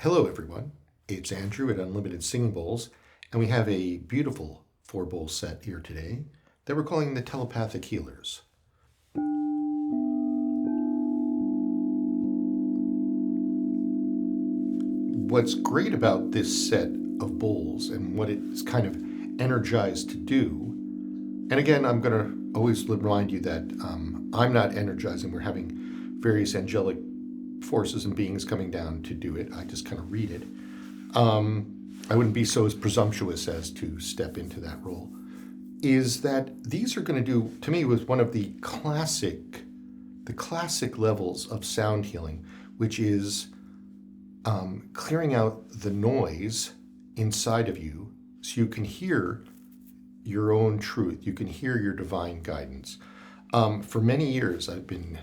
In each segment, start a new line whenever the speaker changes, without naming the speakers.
Hello, everyone. It's Andrew at Unlimited Singing Bowls, and we have a beautiful 4-bowl set here today that we're calling the Telepathic Healers. What's great about this set of bowls and what it's kind of energized to do, and again, I'm going to always remind you that I'm not energizing. We're having various angelic forces and beings coming down to do it. I just kind of read it. I wouldn't be so as presumptuous as to step into that role. Is that these are going to do, to me, was one of the classic levels of sound healing, which is clearing out the noise inside of you so you can hear your own truth. You can hear your divine guidance. For many years, I've been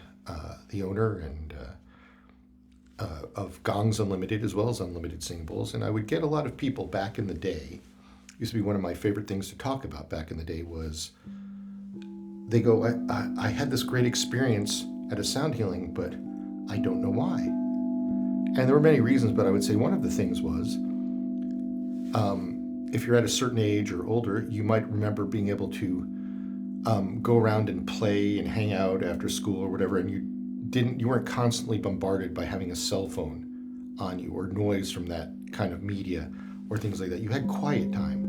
the owner and of Gongs Unlimited as well as Unlimited Singing Bowls, and I would get a lot of people back in the day. It used to be one of my favorite things to talk about back in the day was they go, I had this great experience at a sound healing, but I don't know why. And there were many reasons, but I would say one of the things was if you're at a certain age or older, you might remember being able to go around and play and hang out after school or whatever, and you weren't constantly bombarded by having a cell phone on you or noise from that kind of media or things like that. You had quiet time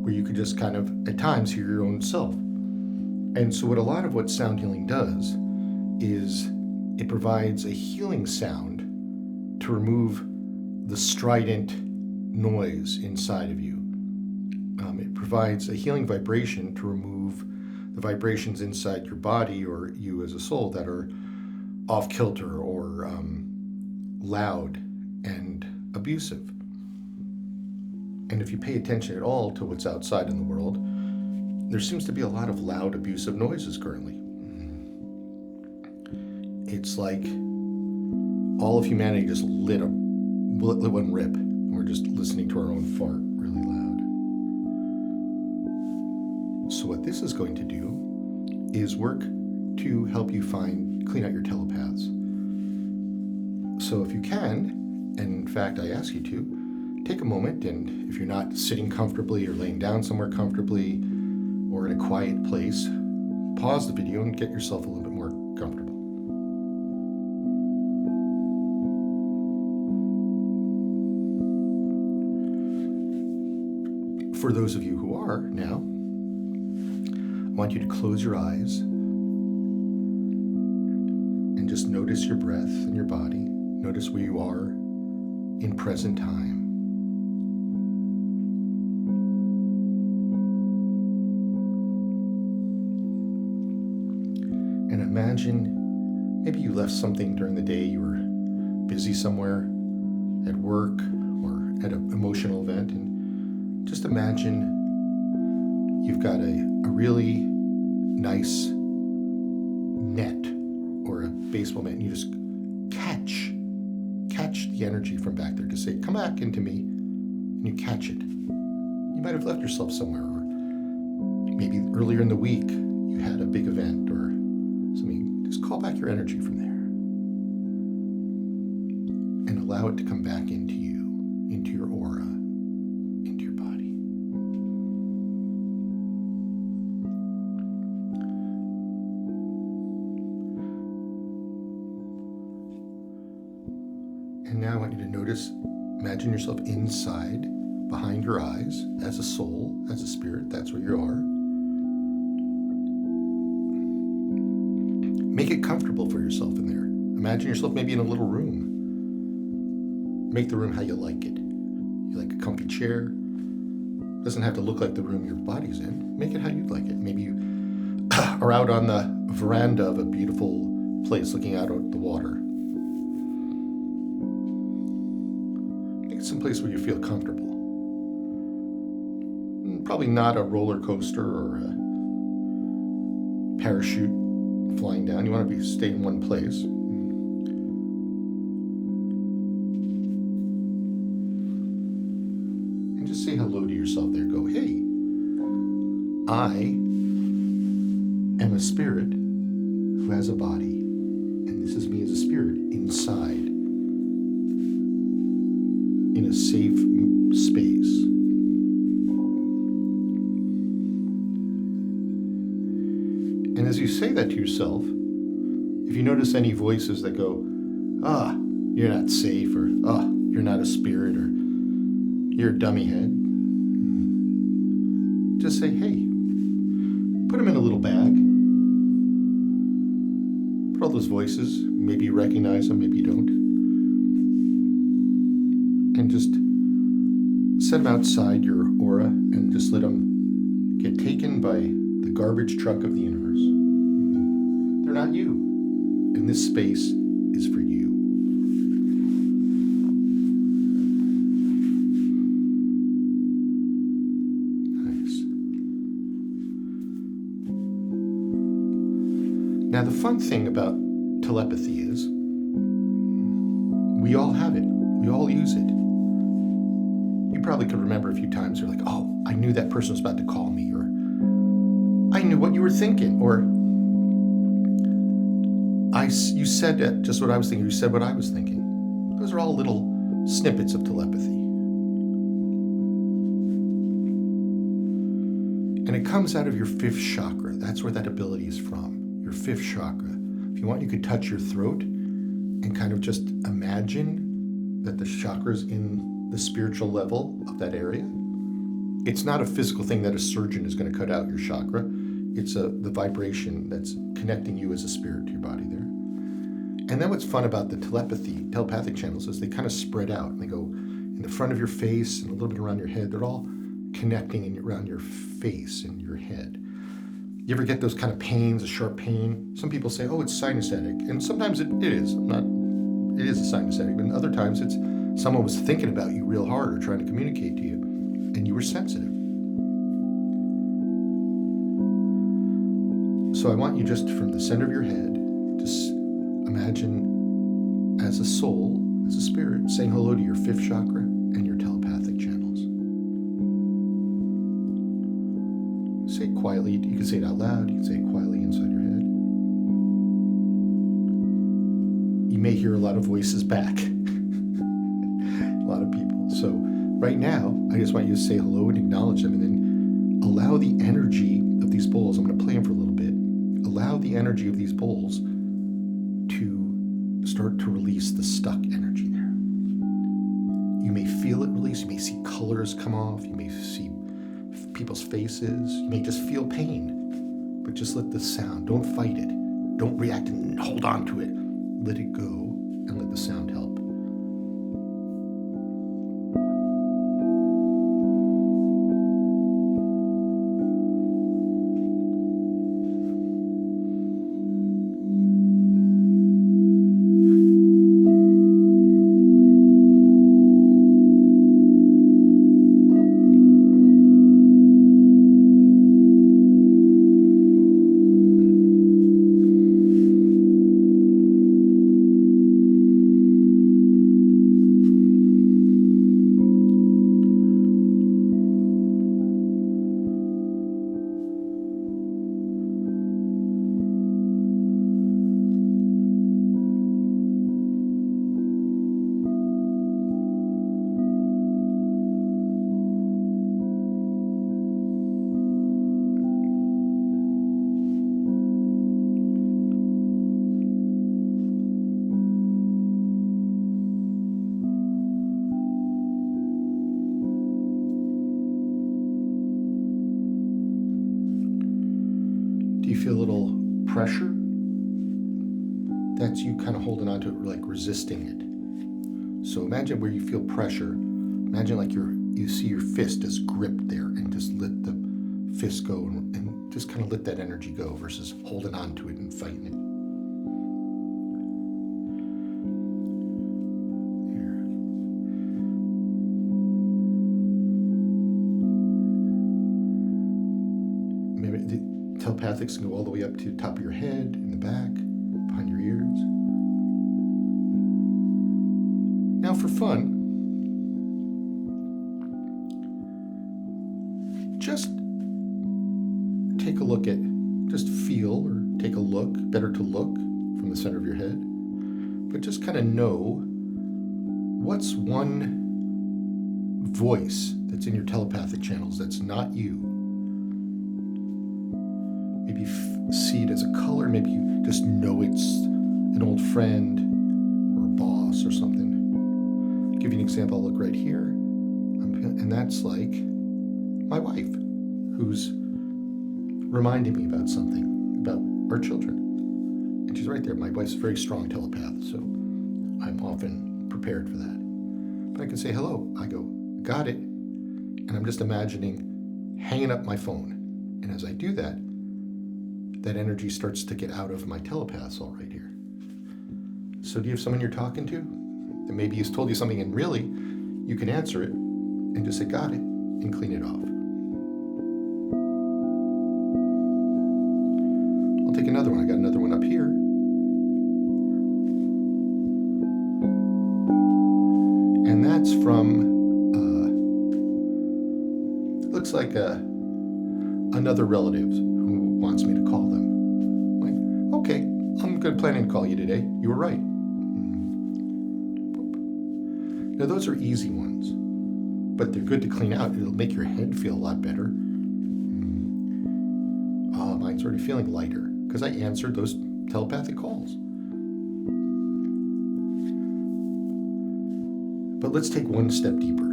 where you could just kind of at times hear your own self. And so what sound healing does is it provides a healing sound to remove the strident noise inside of you. It provides a healing vibration to remove the vibrations inside your body or you as a soul that are off kilter or loud and abusive. And if you pay attention at all to what's outside in the world, there seems to be a lot of loud, abusive noises currently. It's like all of humanity just lit one rip, and we're just listening to our own fart really loud. So what this is going to do is work to help you clean out your telepaths. So if you can, and in fact I ask you to, take a moment, and if you're not sitting comfortably or laying down somewhere comfortably or in a quiet place, pause the video and get yourself a little bit more comfortable. For those of you who are now, I want you to close your eyes and just notice your breath and your body. Notice where you are in present time. And imagine maybe you left something during the day, you were busy somewhere at work or at an emotional event, and just imagine you've got a really nice net or a baseball net, and you just catch the energy from back there. Just say, come back into me, and you catch it. You might have left yourself somewhere, or maybe earlier in the week you had a big event or something. Just call back your energy from there and allow it to come back into you, into your aura, into your body. And now I want you to imagine yourself inside, behind your eyes, as a soul, as a spirit. That's where you are. Make it comfortable for yourself in there. Imagine yourself maybe in a little room. Make the room how you like it. You like a comfy chair. It doesn't have to look like the room your body's in. Make it how you'd like it. Maybe you are out on the veranda of a beautiful place looking out at the water. Make it someplace where you feel comfortable. Probably not a roller coaster or a parachute flying down. You want to stay in one place. And just say hello to yourself there. Go, hey, I am a spirit who has a body, and this is me as a spirit inside. a safe space. And as you say that to yourself, if you notice any voices that go, you're not safe, or you're not a spirit, or you're a dummy head, just say, hey, put them in a little bag. Put all those voices, maybe you recognize them, maybe you don't, and just set them outside your aura and just let them get taken by the garbage truck of the universe. They're not you, and this space is for you. Nice. Now, the fun thing about telepathy is we all have it. We all use it. You probably could remember a few times you're like, I knew that person was about to call me, or I knew what you were thinking, or you said just what I was thinking, you said what I was thinking. Those are all little snippets of telepathy. And it comes out of your fifth chakra. That's where that ability is from, your fifth chakra. If you want, you could touch your throat and kind of just imagine that the chakra's in the spiritual level of that area. It's not a physical thing that a surgeon is going to cut out your chakra. It's the vibration that's connecting you as a spirit to your body there. And then what's fun about the telepathic channels is they kind of spread out. And they go in the front of your face and a little bit around your head. They're all connecting around your face and your head. You ever get those kind of pains, a sharp pain? Some people say, it's sinusitic. And sometimes it is. It is a sinusitic. But other times it's someone was thinking about you real hard or trying to communicate to you, and you were sensitive. So I want you just from the center of your head, just imagine as a soul, as a spirit, saying hello to your fifth chakra and your telepathic channels. Say it quietly. You can say it out loud. You can say it quietly inside your head. You may hear a lot of voices back. A lot of people. So right now, I just want you to say hello and acknowledge them, and then allow the energy of these bowls. I'm going to play them for a little bit. Allow the energy of these bowls to start to release the stuck energy there. You may feel it release. You may see colors come off. You may see people's faces. You may just feel pain. But just let the sound. Don't fight it. Don't react and hold on to it. Let it go and let the sound help. You feel a little pressure? That's you kind of holding on to it, like resisting it. So imagine where you feel pressure. Imagine like you see your fist is gripped there, and just let the fist go and just kind of let that energy go versus holding on to it and fighting it. Telepathics can go all the way up to the top of your head, in the back, behind your ears. Now for fun, just take a look at, just feel or take a look, better to look from the center of your head, but just kind of know what's one voice that's in your telepathic channels that's not you. Maybe see it as a color. Maybe you just know it's an old friend or a boss or something. I'll give you an example. I'll look right here. And that's like my wife, who's reminding me about something, about our children. And she's right there. My wife's a very strong telepath, so I'm often prepared for that. But I can say hello. I go, got it. And I'm just imagining hanging up my phone. And as I do that, that energy starts to get out of my telepaths all right here. So do you have someone you're talking to? And maybe he's told you something and really you can answer it and just say, got it, and clean it off. I'll take another one. I got another one up here. And that's from, looks like another relative who wants me to call them. I'm like, okay, I'm planning to call you today. You were right. Now those are easy ones, but they're good to clean out. It'll make your head feel a lot better. Mine's already feeling lighter because I answered those telepathic calls. But let's take one step deeper.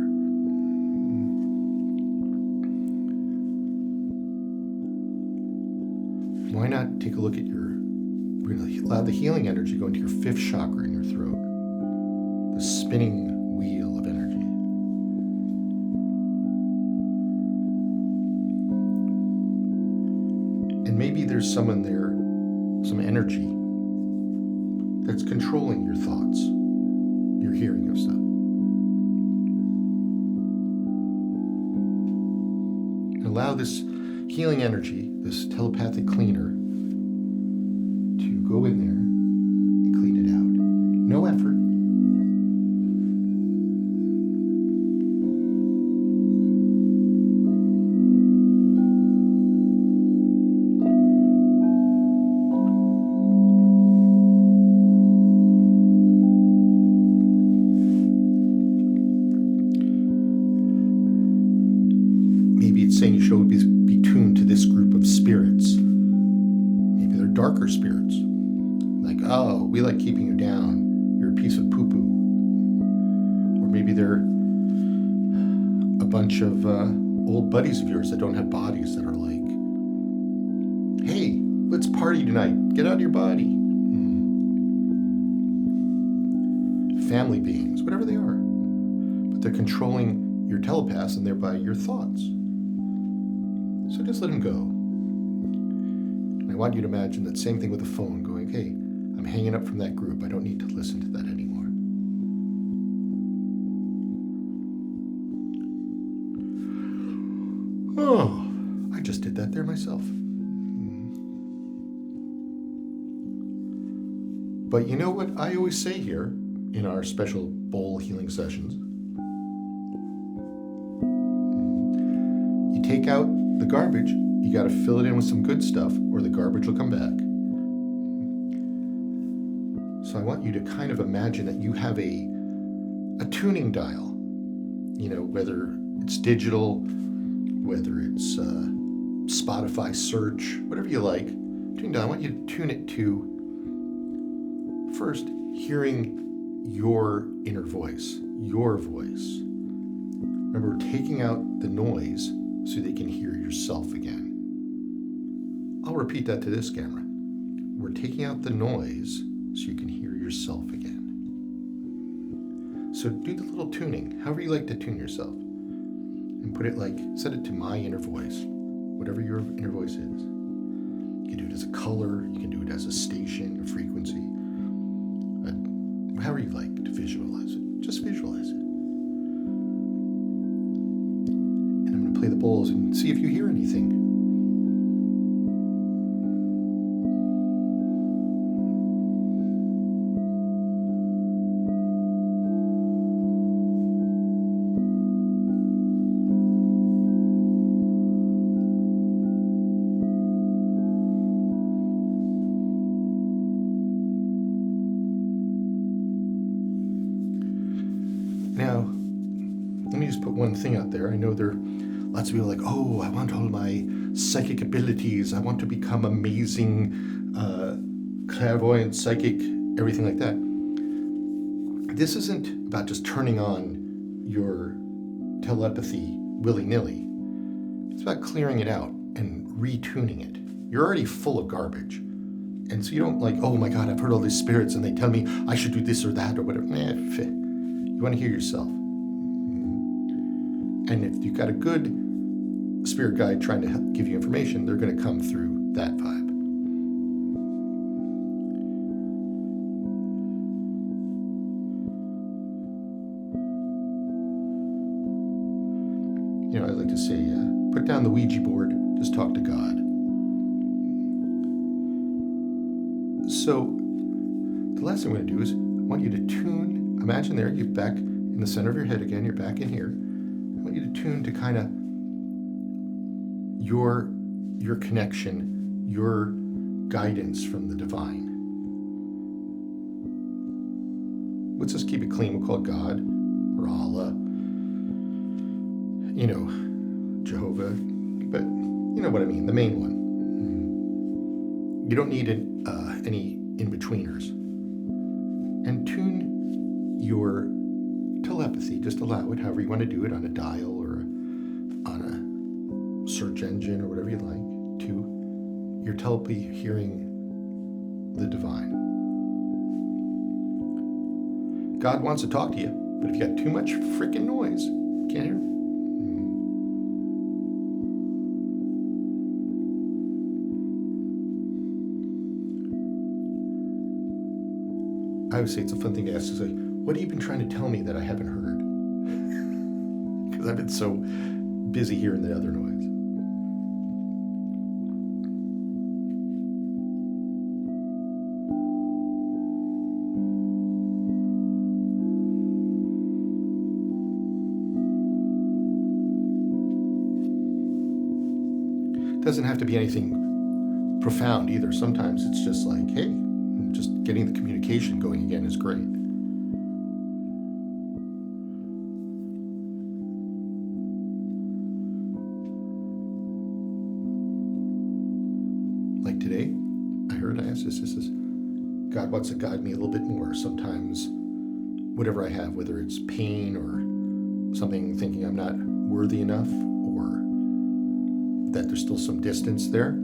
Why not take a look at we're going to allow the healing energy to go into your 5th chakra in your throat, the spinning wheel of energy. And maybe there's someone there, some energy that's controlling your thoughts, your hearing of stuff. Allow this healing energy, this telepathic cleaner, to go in there and clean it out. No effort. Maybe it's saying you should be tuned to this group of spirits. Maybe they're darker spirits. Like, oh, we like keeping you down. You're a piece of poo-poo. Or maybe they're a bunch of old buddies of yours that don't have bodies that are like, hey, let's party tonight. Get out of your body. Family beings, whatever they are. But they're controlling your telepaths and thereby your thoughts. So just let them go. And I want you to imagine that same thing with the phone, going, hey, I'm hanging up from that group. I don't need to listen to that anymore. Oh, I just did that there myself. But you know what I always say here in our special bowl healing sessions? You take out the garbage, you got to fill it in with some good stuff or the garbage will come back. So I want you to kind of imagine that you have a tuning dial, you know, whether it's digital, whether it's Spotify search, whatever you like, tuning dial. I want you to tune it to first hearing your inner voice, your voice. Remember, taking out the noise so they can hear yourself again. I'll repeat that to this camera. We're taking out the noise so you can hear yourself again. So do the little tuning, however you like to tune yourself. And put it like, set it to my inner voice, whatever your inner voice is. You can do it as a color, you can do it as a station, a frequency, however you like to visualize it. Just visualize it. Play the bowls and see if you hear anything. Now, let me just just put one thing out there. I know there are lots of people like, oh, I want all my psychic abilities. I want to become amazing, clairvoyant, psychic, everything like that. This isn't about just turning on your telepathy willy-nilly. It's about clearing it out and retuning it. You're already full of garbage. And so you don't like, oh my God, I've heard all these spirits and they tell me I should do this or that or whatever. You want to hear yourself. And if you've got a good spirit guide trying to help give you information, they're going to come through that vibe. You know, I like to say, put down the Ouija board, just talk to God. So the last thing I'm going to do is I want you to tune. Imagine there, you're back in the center of your head again. You're back in here. I want you to tune to kind of your connection, your guidance from the divine. Let's just keep it clean. We'll call it God or Allah. You know, Jehovah. But you know what I mean, the main one. You don't need any in-betweeners. And tune your telepathy, just allow it, however you want to do it, on a dial or on a search engine or whatever you like, to your telepathy hearing the divine. God wants to talk to you, but if you got too much freaking noise, can't hear him. I would say it's a fun thing to ask. Is like, what have you been trying to tell me that I haven't heard? Because I've been so busy hearing the other noise. It doesn't have to be anything profound either. Sometimes it's just like, hey, just getting the communication going again is great. Like today, I asked this is God wants to guide me a little bit more. Sometimes whatever I have, whether it's pain or something, thinking I'm not worthy enough or that there's still some distance there,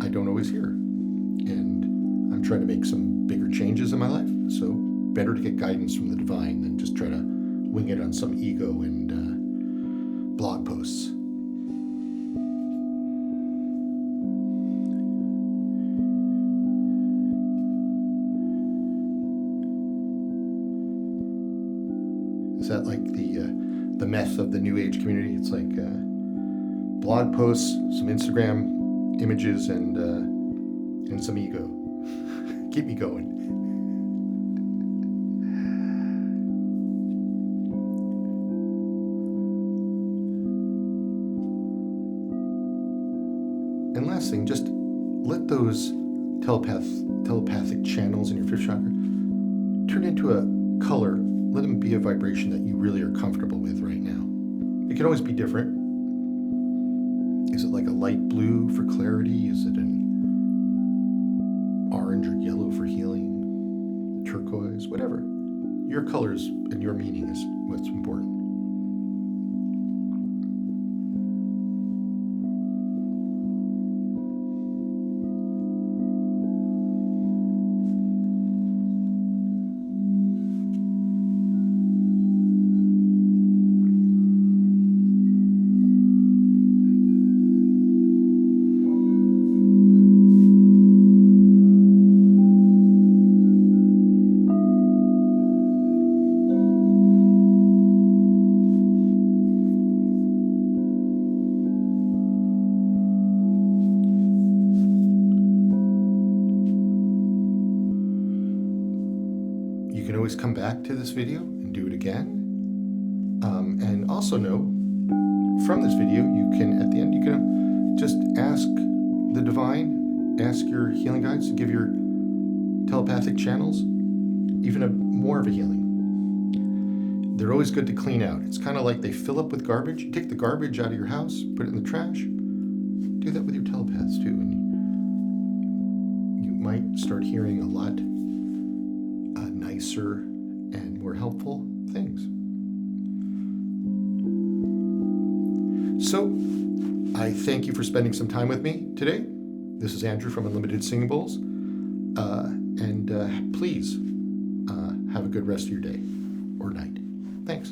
I don't always hear. And I'm trying to make some bigger changes in my life, so better to get guidance from the divine than just try to wing it on some ego and blog posts. Is that like the meth of the New Age community? It's like blog posts, some Instagram images, and some ego. Keep me going. And last thing, just let those telepathic channels in your fifth chakra turn into a color. Let them be a vibration that you really are comfortable with right now. It can always be different. Is it like a light blue for clarity? Is it an orange or yellow for healing? Turquoise? Whatever. Your colors and your meaning is what's important. You can always come back to this video and do it again. And also know from this video, you can, at the end, you can just ask the divine, ask your healing guides to give your telepathic channels even more of a healing. They're always good to clean out. It's kind of like they fill up with garbage. You take the garbage out of your house, put it in the trash. Do that with your telepaths too, and you might start hearing a lot nicer and more helpful things. So, I thank you for spending some time with me today. This is Andrew from Unlimited Singing Bowls. And please have a good rest of your day or night. Thanks.